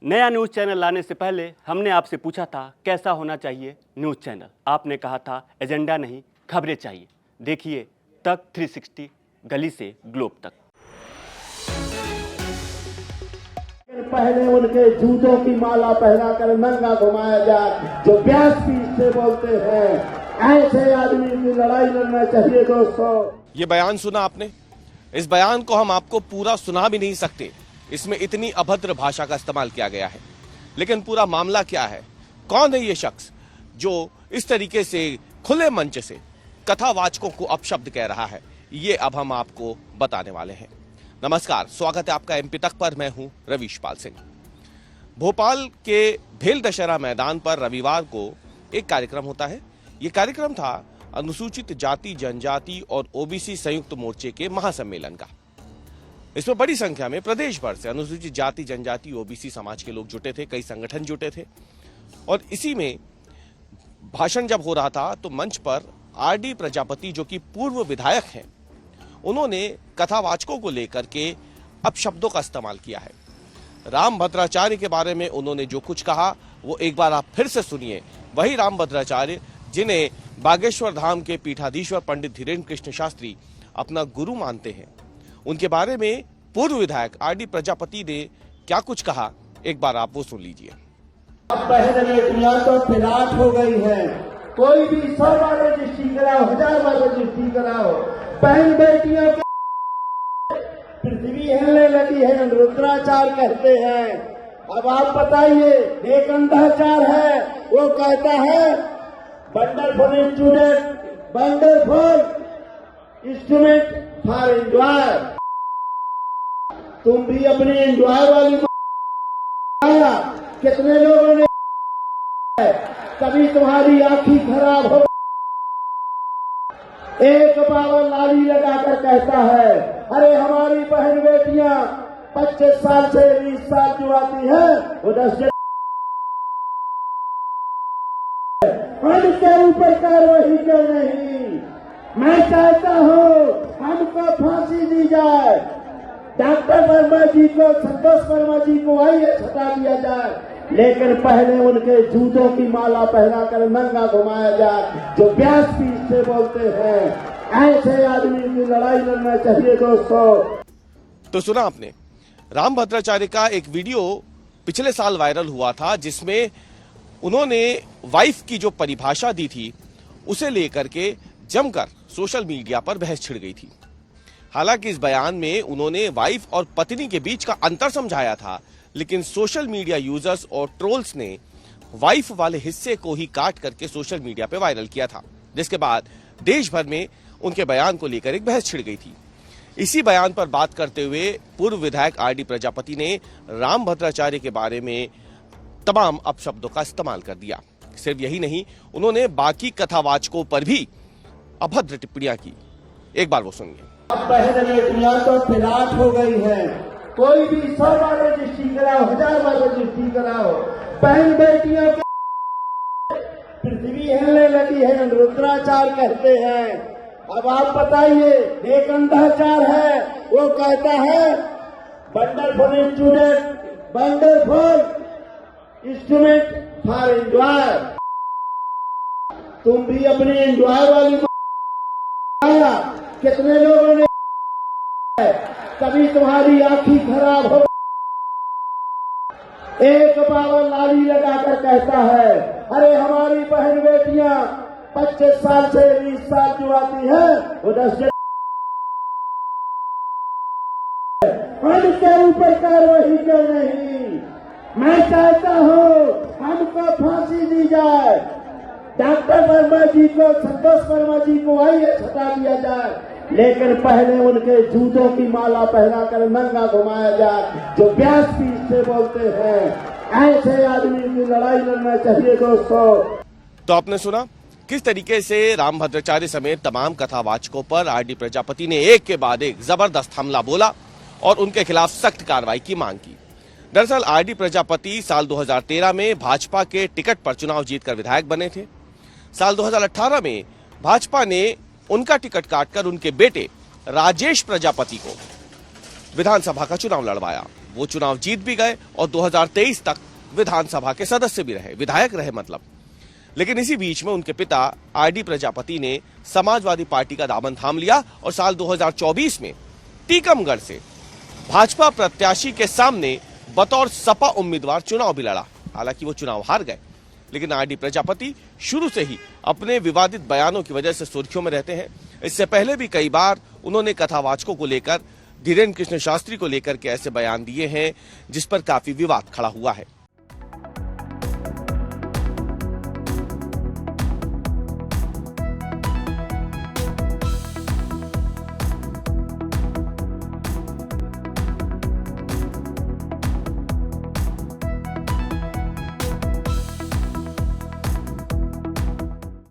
नया news channel लाने से पहले हमने आपसे पूछा था कैसा होना चाहिए न्यूज़ चैनल। आपने कहा था एजेंडा नहीं खबरें चाहिए। देखिए तक 360 गली से ग्लोब तक। पहले उनके जूतों की माला पहनाकर नंगा घुमाया जाए जो व्यास पीठ से बोलते हैं। ऐसे आदमी की लड़ाई लड़ना चाहिए दोस्तों। ये बयान सुना आपने? इस बयान को हम आपको पूरा सुना भी नहीं सकते, इसमें इतनी अभद्र भाषा का इस्तेमाल किया गया है। लेकिन पूरा मामला क्या है, कौन है ये शख्स जो इस तरीके से खुले मंच से कथावाचकों को अपशब्द कह रहा है, ये अब हम आपको बताने वाले हैं। नमस्कार, स्वागत है आपका एमपी तक पर। मैं हूं रवीश पाल सिंह। भोपाल के भेल दशहरा मैदान पर रविवार को एक कार्यक्रम होता है। ये कार्यक्रम था अनुसूचित जाति जनजाति और ओबीसी संयुक्त मोर्चे के महासम्मेलन का। इसमें बड़ी संख्या में प्रदेश भर से अनुसूचित जाति जनजाति ओबीसी समाज के लोग जुटे थे, कई संगठन जुटे थे। और इसी में भाषण जब हो रहा था तो मंच पर आरडी प्रजापति जो कि पूर्व विधायक हैं, उन्होंने कथावाचकों को लेकर के अपशब्दों का इस्तेमाल किया है। रामभद्राचार्य के बारे में उन्होंने जो कुछ कहा वो एक बार आप फिर से सुनिए। वही रामभद्राचार्य जिन्हें बागेश्वर धाम के पीठाधीश्वर पंडित धीरेन्द्र कृष्ण शास्त्री अपना गुरु मानते हैं, उनके बारे में पूर्व विधायक आरडी प्रजापति ने क्या कुछ कहा, एक बार आप वो सुन लीजिए। अब बहन बेटियां तो फिलाट हो गई है। कोई भी 100 बार रजिस्ट्री कराओ, 1000 बार रजिस्ट्री कराओ, बहन बेटियों के पृथ्वी हिलने लगी है, रुद्राचार कहते हैं। अब आप बताइए, एक अंधाचार है, वो कहता है wonderful instrument, wonderful instrument for enjoy. तुम भी अपनी एंजॉय वाली कितने लोगों ने कभी तुम्हारी आंखी खराब हो। एक बाबा लाली लगाकर कहता है, अरे हमारी बहन बेटियां 25 साल से 20 साल जो आती है वो 10 के ऊपर कार्रवाई क्यों नहीं? मैं चाहता हूं हमको फांसी दी जाए। डॉक्टर वर्मा जी को, संतोष वर्मा जी को आईएएस हटा दिया जाए, लेकिन पहले उनके जूतों की माला पहनाकर नंगा घुमाया जाए जो व्यास पीठ से बोलते हैं। ऐसे आदमी की लड़ाई लड़ना चाहिए दोस्तों। तो सुना आपने, रामभद्राचार्य का एक वीडियो पिछले साल वायरल हुआ था जिसमें उन्होंने वाइफ की जो परिभाषा दी थी उसे लेकर के जमकर सोशल मीडिया पर बहस छिड़ गई थी। हालांकि इस बयान में उन्होंने वाइफ और पत्नी के बीच का अंतर समझाया था, लेकिन सोशल मीडिया यूजर्स और ट्रोल्स ने वाइफ वाले हिस्से को ही काट करके सोशल मीडिया पे वायरल किया था, जिसके बाद देश भर में उनके बयान को लेकर एक बहस छिड़ गई थी। इसी बयान पर बात करते हुए पूर्व विधायक आरडी प्रजापति ने रामभद्राचार्य के बारे में तमाम अपशब्दों का इस्तेमाल कर दिया। सिर्फ यही नहीं, उन्होंने बाकी कथावाचकों पर भी अभद्र टिप्पणियां की। एक बार वो सुनिए। अब बहन बेटियां तो फिलाट हो गई है। कोई भी 100 बार रजिस्ट्री कराओ, 1000 बार रजिस्ट्री कराओ, बहन बेटियों के पृथ्वी हिलने लगी है, रुद्राचार कहते हैं। अब आप बताइए, एक अंधाचार है, वो कहता है wonderful instrument, wonderful instrument for enjoy. तुम भी अपनी एंजॉय वाली कितने लोगों ने कभी तुम्हारी आंखी खराब हो। एक बाबा लाली लगाकर कहता है, अरे हमारी बहन बेटियां 25 साल से 20 साल जो आती है वो 10 के ऊपर कार्रवाई क्यों नहीं? मैं चाहता हूं हमको फांसी दी जाए। डॉक्टर वर्मा जी को, संतोष वर्मा जी को आईएएस हटा दिया जाए, लेकिन पहले उनके जूतों की माला पहनाकर नंगा घुमाया जाए जो व्यास पीठ से बोलते हैं। ऐसे आदमी की लड़ाई लड़ना चाहिए दोस्तों। तो आपने सुना किस तरीके से रामभद्राचार्य समेत तमाम कथावाचकों पर आरडी प्रजापति ने एक के बाद एक जबरदस्त हमला बोला और उनके खिलाफ सख्त कार्रवाई की मांग की। दरअसल आरडी प्रजापति साल 2013 में भाजपा के टिकट पर चुनाव जीतकर विधायक बने थे। साल 2018 में भाजपा ने उनका टिकट काटकर उनके बेटे राजेश प्रजापति को विधानसभा का चुनाव लड़वाया। वो चुनाव जीत भी गए और 2023 तक विधानसभा के सदस्य भी रहे, विधायक रहे मतलब। लेकिन इसी बीच में उनके पिता आरडी प्रजापति ने समाजवादी पार्टी का दामन थाम लिया और साल 2024 में टीकमगढ़ से भाजपा प्रत्याशी के सामने बतौर सपा उम्मीदवार चुनाव भी लड़ा। हालांकि वो चुनाव हार गए, लेकिन आरडी प्रजापति शुरू से ही अपने विवादित बयानों की वजह से सुर्खियों में रहते हैं। इससे पहले भी कई बार उन्होंने कथावाचकों को लेकर, धीरेन्द्र कृष्ण शास्त्री को लेकर के ऐसे बयान दिए हैं जिस पर काफी विवाद खड़ा हुआ है।